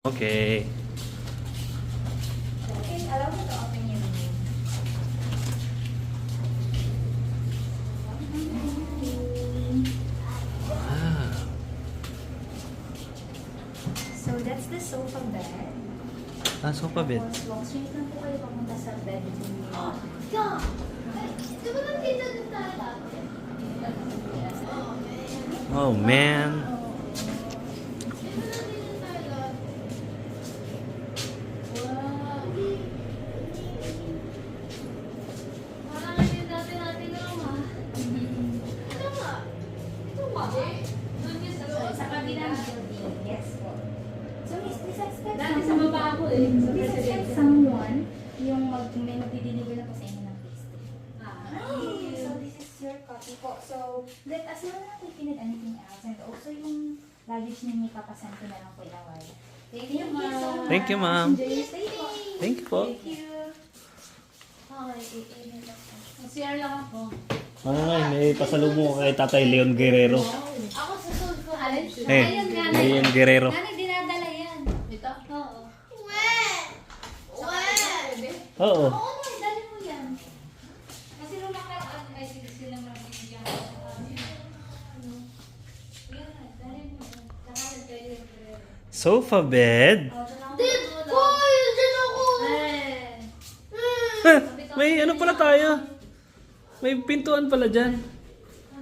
Okay. Okay, allow me to open your room. Wow. So that's the sofa bed. Sofa bed. Tapos walk straight lang po kayo papunta sa bedroom niyo. Yeah. Di ba nandito din tayo dati? Oh, man. Di ba nandito din tayo dati? Wow. Parang hindi dati natin naman. Ito nga. Ito nga. Doon yung sa loob. Sa kabilang building, yes po. So please expect Dati sa baba ako eh. Sa Please expect presidente. someone yung may magdi-deliver na po sa inyo ng pastry. So this is your copy po. So let us know na if you need anything else. And also yung luggage ninyo ipapasend ko na lang po in a while. Thank you, ma'am. so much. Thank you, ma'am. Enjoy your stay po. Thank you po. Thank you. Okay, i-email ako. Mag-CR lang ako. Ano nga, may pasalubong kay Tatay Leon Guerrero. Ako sa susunod ko. Alin? Eh, Leon Guerrero. Nani, dinadala yan. Ito? Oo. Oo. Oo na, dali mo yan. Kasi nung nakaraan, ay sila magbibigyan ko. Yan na, dali mo yan. Nakalan kayo yung Guerrero. Sofa bed. Boy, dyan ako! May ano pala tayo? May pintuan pala dyan.